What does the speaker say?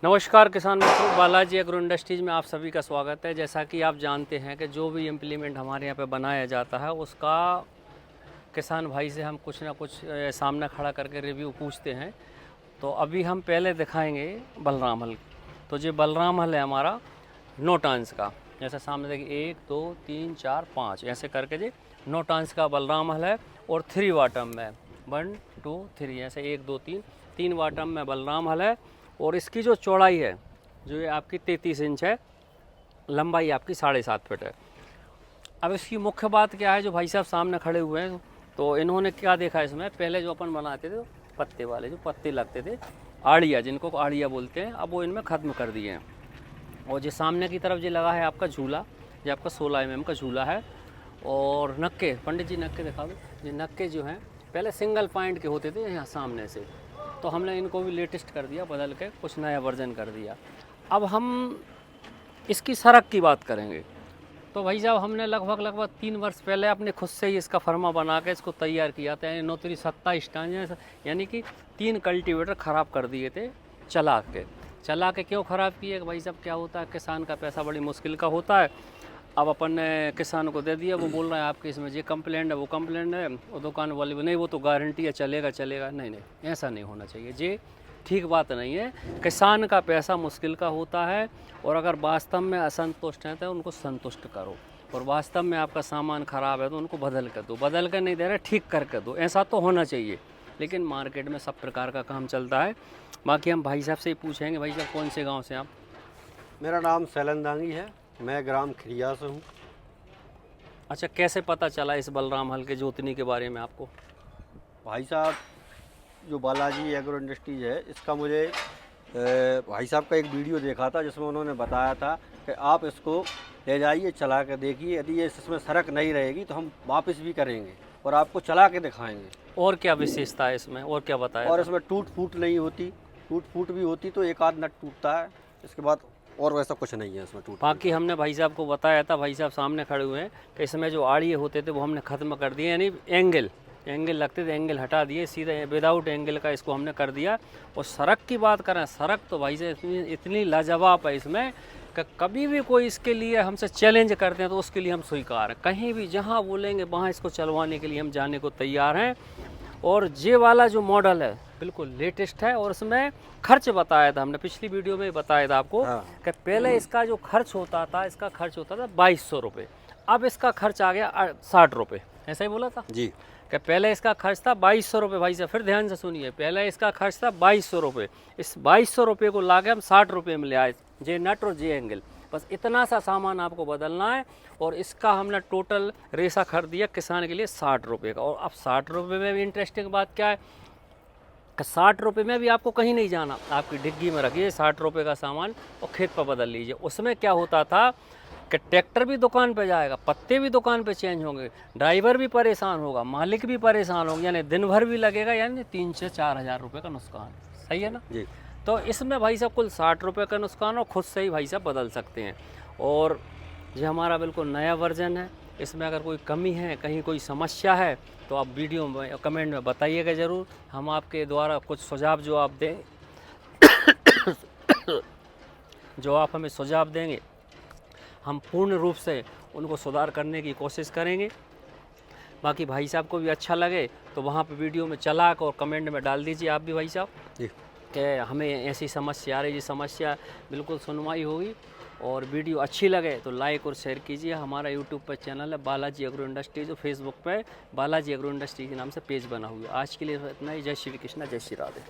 नमस्कार किसान मित्रों, बालाजी एग्रो इंडस्ट्रीज़ में आप सभी का स्वागत है। जैसा कि आप जानते हैं कि जो भी इम्प्लीमेंट हमारे यहाँ पे बनाया जाता है उसका किसान भाई से हम कुछ ना कुछ सामने खड़ा करके रिव्यू पूछते हैं। तो अभी हम पहले दिखाएंगे बलराम हल। तो जो बलराम हल है हमारा नोटांस का, जैसे सामने देखिए 1 2 3 4 5 ऐसे करके जी नोटांस का बलराम हल है और 3 वाटम में 1 2 3 ऐसे 1 2 3 3 वाटम में बलराम हल है। और इसकी जो चौड़ाई है जो ये आपकी 33 इंच है, लंबाई आपकी 7.5 फीट है। अब इसकी मुख्य बात क्या है, जो भाई साहब सामने खड़े हुए हैं तो इन्होंने क्या देखा इसमें, पहले जो अपन बनाते थे पत्ते वाले जो पत्ते लगते थे आड़िया, जिनको आड़िया बोलते हैं, अब वो इनमें ख़त्म कर दिए हैं। और जो सामने की तरफ जो लगा है आपका झूला, जो आपका 16 mm का झूला है। और नक्के, पंडित जी नक्के दिखा दो। ये नक्के जो हैं पहले सिंगल पॉइंट के होते थे यहाँ सामने से, तो हमने इनको भी लेटेस्ट कर दिया, बदल के कुछ नया वर्जन कर दिया। अब हम इसकी सड़क की बात करेंगे तो भाई साहब हमने लगभग 3 वर्ष पहले अपने खुद से ही इसका फर्मा बना के इसको तैयार किया था। यानी 27 स्टांज, यानी कि 3 कल्टीवेटर ख़राब कर दिए थे चला के क्यों ख़राब किए भाई साहब, क्या होता है किसान का पैसा बड़ी मुश्किल का होता है। अब अपन ने किसान को दे दिया, वो बोल रहा है आपके इसमें ये कंप्लेंट है वो कंप्लेंट है, और दुकान वाले नहीं वो तो गारंटी है चलेगा। नहीं, ऐसा नहीं होना चाहिए, ये ठीक बात नहीं है। किसान का पैसा मुश्किल का होता है, और अगर वास्तव में असंतुष्ट हैं तो उनको संतुष्ट करो, और वास्तव में आपका सामान ख़राब है तो उनको बदल कर दो, बदल कर नहीं दे रहे ठीक करके दो, ऐसा तो होना चाहिए। लेकिन मार्केट में सब प्रकार का काम चलता है। बाकी हम भाई साहब से ही पूछेंगे, भाई साहब कौन से गाँव से आप? मेरा नाम सैलन दांगी है, मैं ग्राम खिरिया से हूँ। अच्छा, कैसे पता चला इस बलराम हल के जोतनी के बारे में आपको? भाई साहब जो बालाजी एग्रो इंडस्ट्रीज है, इसका मुझे भाई साहब का एक वीडियो देखा था जिसमें उन्होंने बताया था कि आप इसको ले जाइए चला के देखिए, यदि ये इसमें सड़क नहीं रहेगी तो हम वापस भी करेंगे और आपको चला के दिखाएंगे। और क्या विशेषता है इसमें, और क्या बताया? और इसमें टूट फूट नहीं होती, टूट फूट भी होती तो एक आध नट टूटता है, इसके बाद और वैसा कुछ नहीं है इसमें टूट। बाकी हमने भाई साहब को बताया था, भाई साहब सामने खड़े हुए हैं, कि इसमें जो आड़िए होते थे वो हमने ख़त्म कर दिए, यानी एंगल लगते थे, एंगल हटा दिए, सीधे विदाउट एंगल का इसको हमने कर दिया। और सड़क की बात करें, सड़क तो भाई साहब इतनी लाजवाब है इसमें कि कभी भी कोई इसके लिए हमसे चैलेंज करते हैं तो उसके लिए हम स्वीकार हैं, कहीं भी जहाँ बोलेंगे वहाँ इसको चलवाने के लिए हम जाने को तैयार हैं। और ये वाला जो मॉडल है बिल्कुल लेटेस्ट है, और इसमें खर्च बताया था हमने पिछली वीडियो में बताया था आपको। हाँ। कि पहले इसका जो खर्च होता था, इसका खर्च होता था 2200 रुपये, अब इसका खर्च आ गया 60 रुपये, ऐसा ही बोला था जी। कि पहले इसका खर्च था 2200 रुपये। भाई साहब फिर ध्यान से सुनिए, पहले इसका खर्च था 2200 रुपये, इस 2200 रुपये को ला के हम 60 रुपये में ले आए, जे नट और जे एंगल, बस इतना सा सामान आपको बदलना है। और इसका हमने टोटल रेसा खरीद दिया किसान के लिए 60 रुपये का। और अब 60 रुपये में भी इंटरेस्टिंग बात क्या है कि 60 रुपये में भी आपको कहीं नहीं जाना, आपकी डिग्गी में रखिए 60 रुपये का सामान और खेत पर बदल लीजिए। उसमें क्या होता था कि ट्रैक्टर भी दुकान पे जाएगा, पत्ते भी दुकान पे चेंज होंगे, ड्राइवर भी परेशान होगा, मालिक भी परेशान होगा, यानी दिन भर भी लगेगा, यानी 3 से 4 हज़ार रुपये का नुकसान। सही है ना जी। तो इसमें भाई साहब कुल 60 रुपये का नुकसान, और खुद से ही भाई साहब बदल सकते हैं। और ये हमारा बिल्कुल नया वर्जन है, इसमें अगर कोई कमी है, कहीं कोई समस्या है तो आप वीडियो में कमेंट में बताइएगा ज़रूर। हम आपके द्वारा कुछ सुझाव जो आप दें जो आप हमें सुझाव देंगे हम पूर्ण रूप से उनको सुधार करने की कोशिश करेंगे। बाकी भाई साहब को भी अच्छा लगे तो वहाँ पे वीडियो में चला कर और कमेंट में डाल दीजिए आप भी भाई साहब जी। कि हमें ऐसी समस्या आ रही है, समस्या बिल्कुल सुनवाई होगी। और वीडियो अच्छी लगे तो लाइक और शेयर कीजिए। हमारा यूट्यूब पर चैनल है बालाजी एग्रो इंडस्ट्रीज, और फेसबुक पे बालाजी एग्रो इंडस्ट्रीज के नाम से पेज बना हुआ है। आज के लिए इतना ही। जय श्री कृष्णा, जय श्री राधे।